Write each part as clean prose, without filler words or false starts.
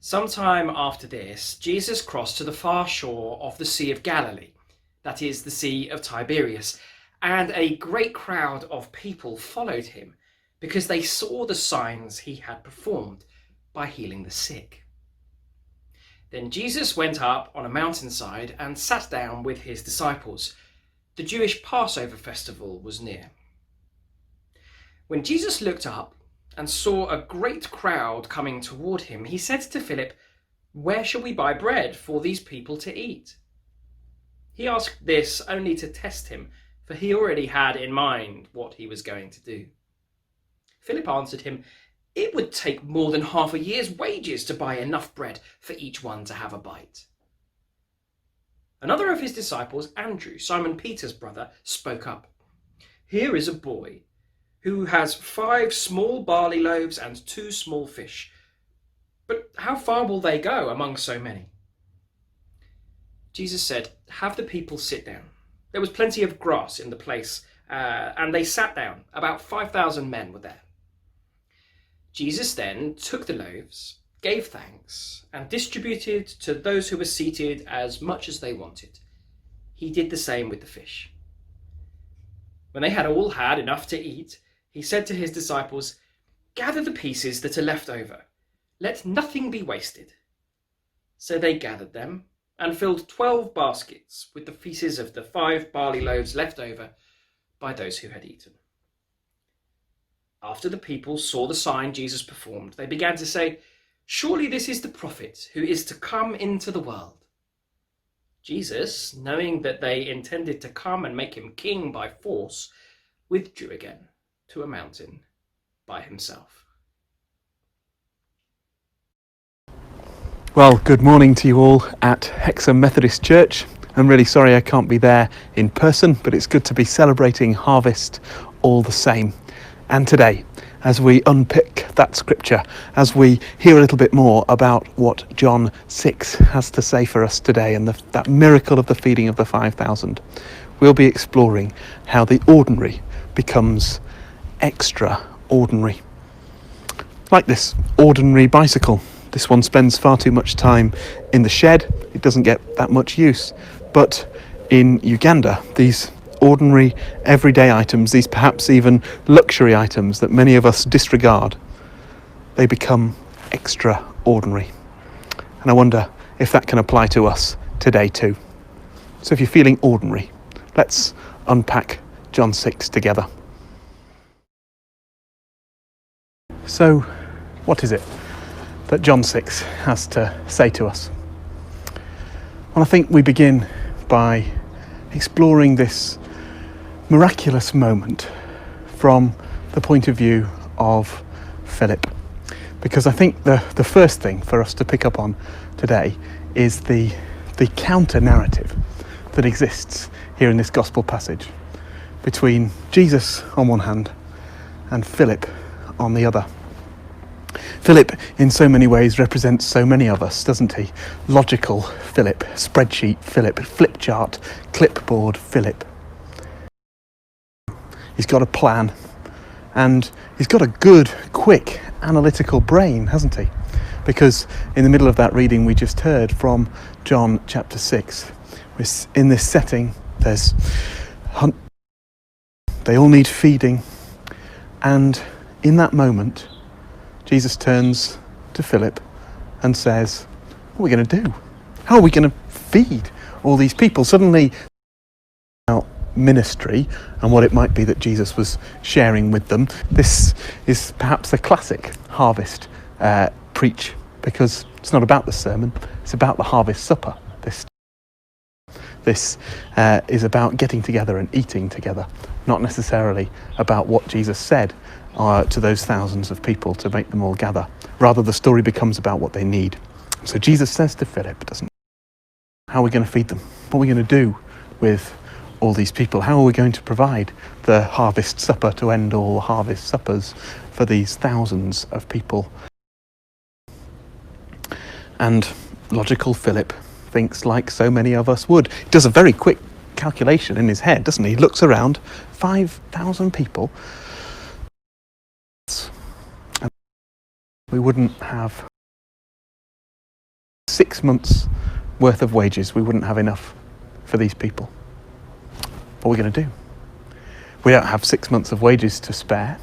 Sometime after this, Jesus crossed to the far shore of the Sea of Galilee, that is, the Sea of Tiberias, and a great crowd of people followed him because they saw the signs he had performed by healing the sick. Then Jesus went up on a mountainside and sat down with his disciples. The Jewish Passover festival was near. When Jesus looked up and saw a great crowd coming toward him, he said to Philip, "Where shall we buy bread for these people to eat?" He asked this only to test him, for he already had in mind what he was going to do. Philip answered him, "It would take more than half a year's wages to buy enough bread for each one to have a bite." Another of his disciples, Andrew, Simon Peter's brother, spoke up. "Here is a boy who has 5 small barley loaves and 2 small fish. But how far will they go among so many?" Jesus said, "Have the people sit down." There was plenty of grass in the place, and they sat down. About 5,000 men were there. Jesus then took the loaves, gave thanks, and distributed to those who were seated as much as they wanted. He did the same with the fish. When they had all had enough to eat, he said to his disciples, "Gather the pieces that are left over. Let nothing be wasted." So they gathered them and filled 12 baskets with the pieces of the 5 barley loaves left over by those who had eaten. After the people saw the sign Jesus performed, they began to say, "Surely this is the prophet who is to come into the world." Jesus, knowing that they intended to come and make him king by force, withdrew again to a mountain by himself. Well, good morning to you all at Hexham Methodist Church. I'm really sorry I can't be there in person, but it's good to be celebrating harvest all the same. And today, as we unpick that scripture, as we hear a little bit more about what John 6 has to say for us today and that miracle of the feeding of the 5,000, we'll be exploring how the ordinary becomes extraordinary. Like this ordinary bicycle. This one spends far too much time in the shed. It doesn't get that much use. But in Uganda, these ordinary, everyday items, these perhaps even luxury items that many of us disregard, they become extraordinary. And I wonder if that can apply to us today too. So if you're feeling ordinary, let's unpack John 6 together. So, what is it that John 6 has to say to us? Well, I think we begin by exploring this miraculous moment from the point of view of Philip. Because I think the first thing for us to pick up on today is the counter-narrative that exists here in this gospel passage between Jesus on one hand and Philip on the other. Philip, in so many ways, represents so many of us, doesn't he? Logical Philip, spreadsheet Philip, flip chart, clipboard Philip. He's got a plan, and he's got a good, quick, analytical brain, hasn't he? Because in the middle of that reading we just heard from John chapter 6, in this setting, they all need feeding, and in that moment, Jesus turns to Philip and says, "What are we going to do? How are we going to feed all these people?" Suddenly, about ministry and what it might be that Jesus was sharing with them. This is perhaps the classic harvest preach, because it's not about the sermon, it's about the harvest supper. This is about getting together and eating together, not necessarily about what Jesus said to those thousands of people to make them all gather. Rather, the story becomes about what they need. So Jesus says to Philip, how are we going to feed them? What are we going to do with all these people? How are we going to provide the harvest supper to end all harvest suppers for these thousands of people? And logical Philip thinks like so many of us would. He does a very quick calculation in his head, doesn't he? He looks around, 5,000 people. And we wouldn't have 6 months worth of wages, we wouldn't have enough for these people. What are we going to do? We don't have 6 months of wages to spare.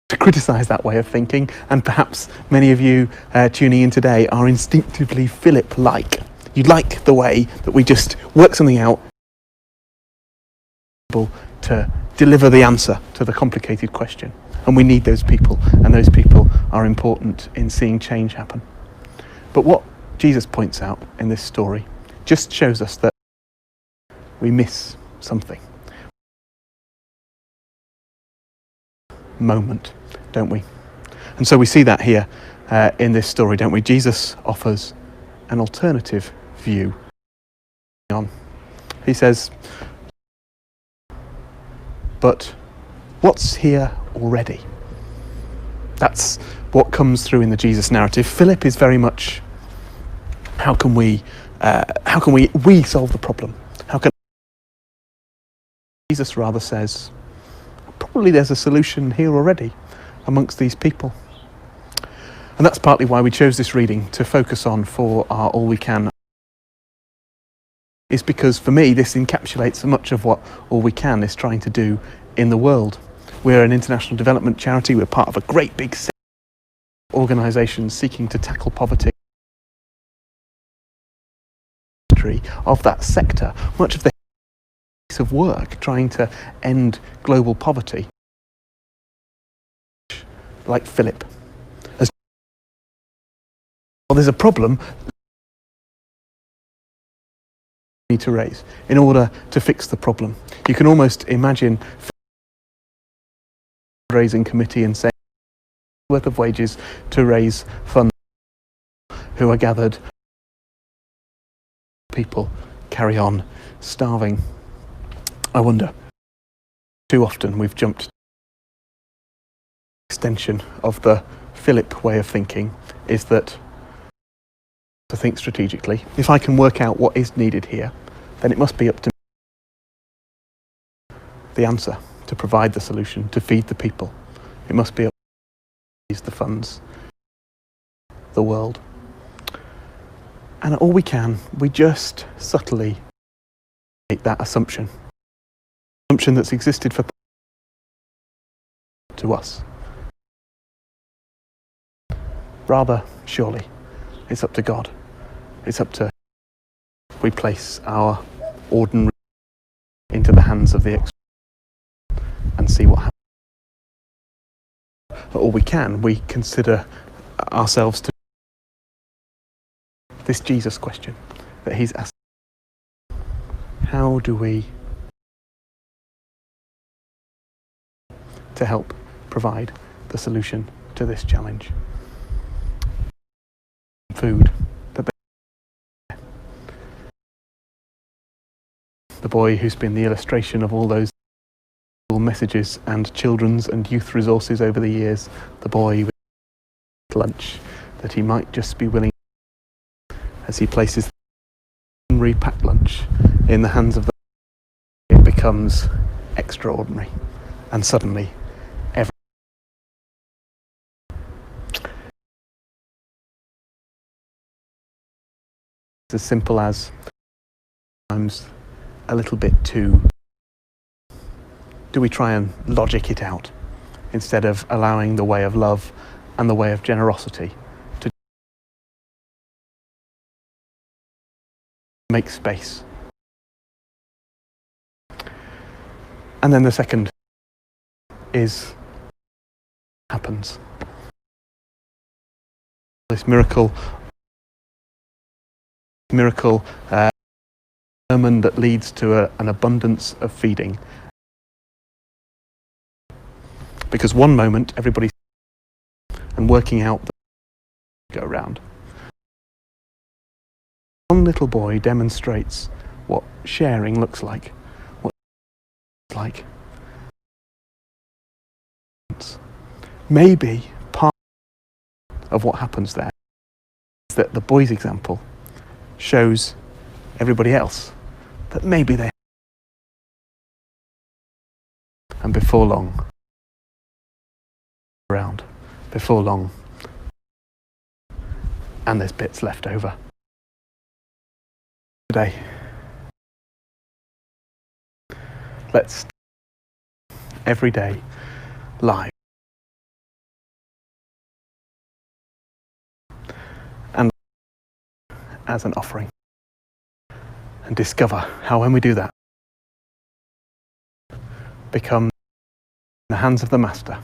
To criticise that way of thinking, and perhaps many of you tuning in today are instinctively Philip-like. You like the way that we just work something out to deliver the answer to the complicated question. And we need those people, and those people are important in seeing change happen. But what Jesus points out in this story just shows us that we miss something. Moment, don't we? And so we see that here in this story, don't we? Jesus offers an alternative view. He says, but what's here already? That's what comes through in the Jesus narrative. Philip is very much, how can we solve the problem? How can Jesus rather says, probably there's a solution here already amongst these people. And that's partly why we chose this reading to focus on for our All We Can. Is because for me this encapsulates so much of what All We Can is trying to do in the world. We're an international development charity. We're part of a great big organisation seeking to tackle poverty. Of that sector, much of the piece of work trying to end global poverty, like Philip. Well, there's a problem we need to raise in order to fix the problem. You can almost imagine a fundraising committee and saying worth of wages to raise funds who are gathered. People carry on starving. I wonder, too often we've jumped to the extension of the Philip way of thinking is that to think strategically. If I can work out what is needed here, then it must be up to me the answer, to provide the solution, to feed the people. It must be up to use the funds, the world. And All We Can, we just subtly make that assumption that's existed for to us. Rather, surely, it's up to God. It's up to we place our ordinary into the hands of the expert and see what happens. But All We Can, we consider ourselves to this Jesus question that he's asked. How do we to help provide the solution to this challenge? Food. The boy who's been the illustration of all those messages and children's and youth resources over the years, the boy with lunch that he might just be willing as he places the repacked lunch in the hands of the it becomes extraordinary and suddenly every it's as simple as sometimes a little bit too do we try and logic it out instead of allowing the way of love and the way of generosity to make space. And then the second is happens. This miracle sermon that leads to an abundance of feeding. Because one moment everybody's and working out the go around. One little boy demonstrates what sharing looks like. What it's like. Maybe part of what happens there is that the boy's example shows everybody else that maybe they and before long and there's bits left over. Today, let's every day live and as an offering, and discover how when we do that, become in the hands of the Master.